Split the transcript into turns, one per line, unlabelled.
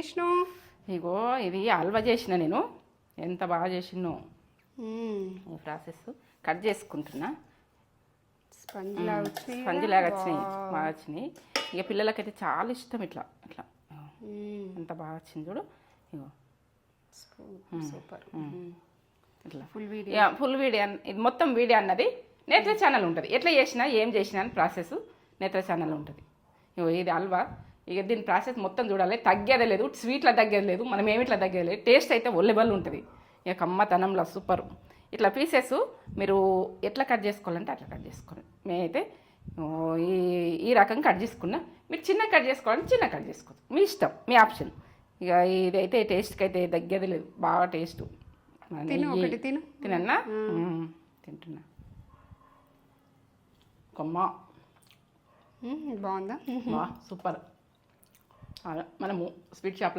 విష్ణు
ఇగో ఇది హల్వా చేసిన నేను ఎంత బాగా చేసినో ఈ ప్రాసెస్ కట్ చేసుకుంటున్నా స్పంజ్ లాగా వచ్చినాయి బాగా వచ్చినాయి ఇక పిల్లలకైతే చాలా ఇష్టం ఇట్లా ఇట్లా ఎంత బాగా వచ్చింది చూడు ఇగో
సూపర్
ఇట్లా ఫుల్ వీడియో ఇది మొత్తం వీడియో అన్నది నేత్ర ఛానల్ ఉంటుంది ఎట్లా చేసినా ఏం చేసినా అని ప్రాసెస్ నేత్ర ఛానల్ ఉంటుంది ఇగో ఇది హల్వా ఇక దీని ప్రాసెస్ మొత్తం చూడాలి తగ్గేదే లేదు స్వీట్లో తగ్గేది లేదు మనం ఏమిట్లా తగ్గేది లేదు టేస్ట్ అయితే ఒల్లెబల్ ఉంటుంది ఇక కమ్మతనంలో సూపర్ ఇట్లా పీసెస్ మీరు ఎట్లా కట్ చేసుకోవాలంటే అట్లా కట్ చేసుకోండి మేమైతే ఈ రకం కట్ చేసుకున్నా మీరు చిన్న కట్ చేసుకోవాలంటే చిన్న కట్ చేసుకోవచ్చు మీ ఇష్టం మీ ఆప్షన్ ఇక ఇదైతే టేస్ట్కి అయితే తగ్గేది లేదు బాగా టేస్ట్ తినన్నా తింటున్నా కొమ్మ
బాగుందా
సూపర్ మనము స్వీట్ షాప్లో